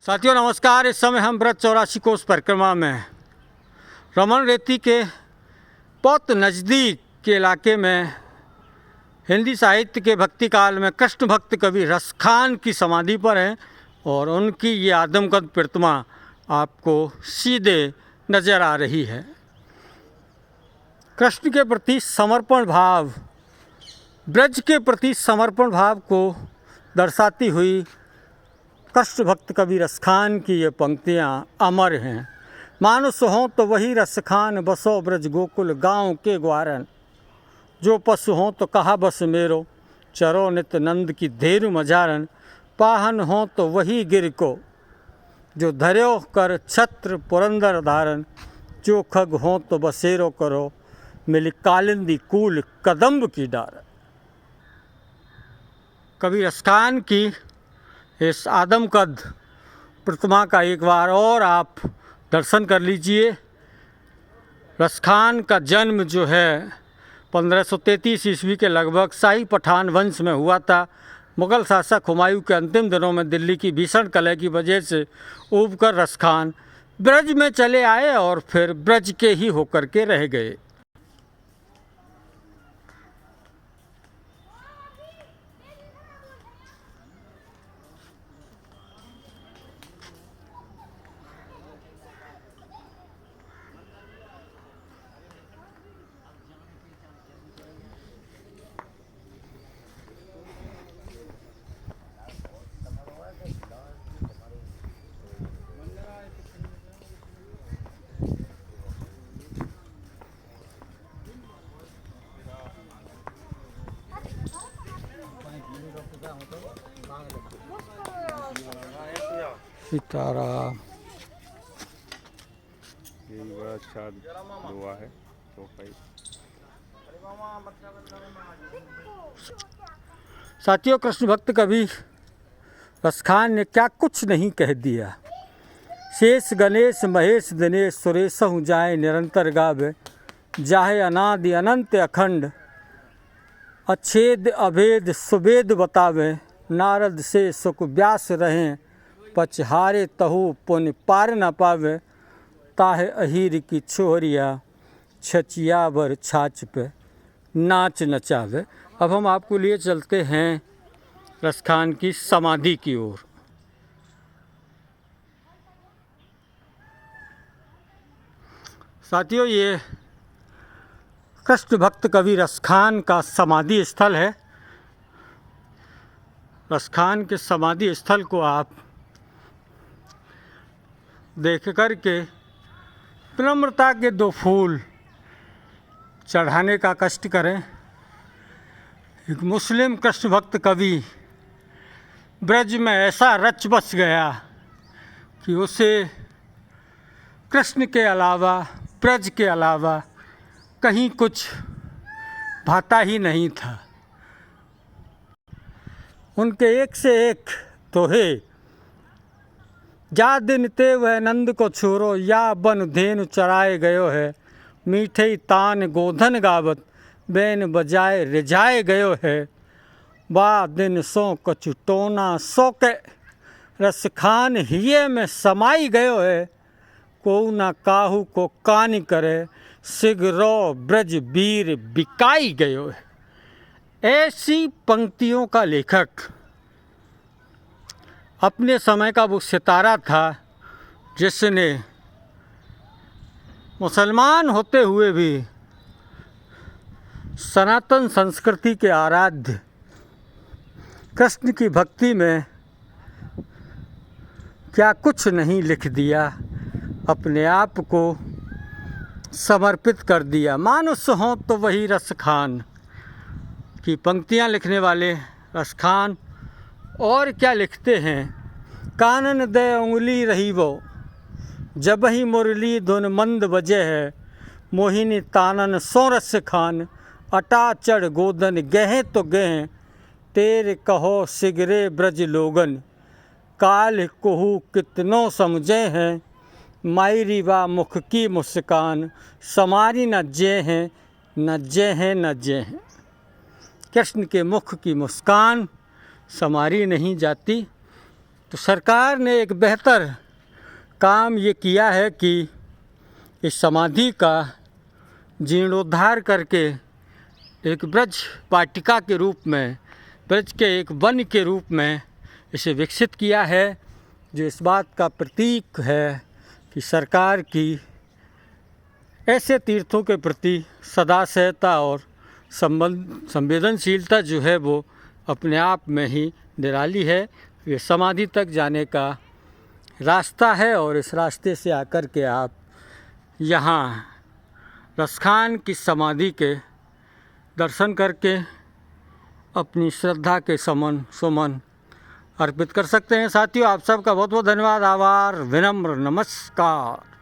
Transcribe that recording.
साथियों नमस्कार। इस समय हम ब्रज 84 कोस परिक्रमा में हैं। रमन रेती के बहुत नज़दीक के इलाके में हिंदी साहित्य के भक्ति काल में कृष्ण भक्त कवि रसखान की समाधि पर हैं और उनकी ये आदमकद प्रतिमा आपको सीधे नज़र आ रही है। कृष्ण के प्रति समर्पण भाव, ब्रज के प्रति समर्पण भाव को दर्शाती हुई कृष्ण भक्त कवि रसखान की ये पंक्तियाँ अमर हैं। मानुष हों तो वही रसखान, बसो ब्रज गोकुल गाँव के ग्वारन। जो पशु हों तो कहा बस मेरो, चरो नित नंद की धेरु मजारन। पाहन हों तो वही गिर को, जो धर्यो कर छत्र पुरंदर धारन। जो खग हों तो बसेरो करो, मिली कालिंदी कूल कदम्ब की डार। कवि रसखान की इस आदमकद प्रतिमा का एक बार और आप दर्शन कर लीजिए। रसखान का जन्म जो है 1533 ईस्वी के लगभग शाही पठान वंश में हुआ था। मुग़ल शासक हुमायूं के अंतिम दिनों में दिल्ली की भीषण कलह की वजह से ऊब कर रसखान ब्रज में चले आए और फिर ब्रज के ही होकर के रह गए। सीताराम। ये बड़ा अच्छा दुआ है तो साथियों, कृष्ण भक्त कवि रसखान ने क्या कुछ नहीं कह दिया। शेष गणेश महेश दिनेश सुरेशहु जाए निरंतर गावे। जाहे अनादि अनंत अखंड, अच्छेद अभेद सुवेद बतावे। नारद से सुख व्यास रहें, पचहारे तहु पुण्य पार न पावे। ताहे अहीर की छोहरिया, छचिया भर छाछ पे नाच नचावे। अब हम आपको लिए चलते हैं रसखान की समाधि की ओर। साथियों, ये कृष्ण भक्त कवि रसखान का समाधि स्थल है। रसखान के समाधि स्थल को आप देख कर के विनम्रता के 2 फूल चढ़ाने का कष्ट करें। एक मुस्लिम कृष्ण भक्त कवि ब्रज में ऐसा रच बस गया कि उसे कृष्ण के अलावा, ब्रज के अलावा कहीं कुछ भाता ही नहीं था। उनके एक से एक दोहे, जा दिन ते वह नंद को छोरो, या बन धेनु चराए गयो है। मीठे तान गोधन गावत, बैन बजाए रिझाए गयो है। बा दिन सो कछु टोना सो के, रसखान हिये में समाई गयो है। को न काहू को कानी करे, सिगरो ब्रज वीर बिकाई गयो है। ऐसी पंक्तियों का लेखक अपने समय का वो सितारा था जिसने मुसलमान होते हुए भी सनातन संस्कृति के आराध्य कृष्ण की भक्ति में क्या कुछ नहीं लिख दिया, अपने आप को समर्पित कर दिया। मानुष हों तो वही रसखान की पंक्तियाँ लिखने वाले रसखान और क्या लिखते हैं। कानन दे उंगली रही वो, जब ही मुरली धुन मंद बजे है। मोहिनी तानन सो रसखान, अटा चढ़ गोदन गहे तो गहे। तेरे कहो सिगरे ब्रज लोगन, काल कोहू कितनों समझे हैं। मायरी वा मुख की मुस्कान, समारी न जे हैं न जे हैं न जे हैं। कृष्ण के मुख की मुस्कान समारी नहीं जाती। तो सरकार ने एक बेहतर काम ये किया है कि इस समाधि का जीर्णोद्धार करके एक ब्रज वाटिका के रूप में, ब्रज के एक वन के रूप में इसे विकसित किया है, जो इस बात का प्रतीक है कि सरकार की ऐसे तीर्थों के प्रति सदाशयता और संवेदनशीलता जो है वो अपने आप में ही निराली है। ये समाधि तक जाने का रास्ता है और इस रास्ते से आकर के आप यहाँ रसखान की समाधि के दर्शन करके अपनी श्रद्धा के सुमन अर्पित कर सकते हैं। साथियों, आप सबका बहुत बहुत धन्यवाद, आभार, विनम्र नमस्कार।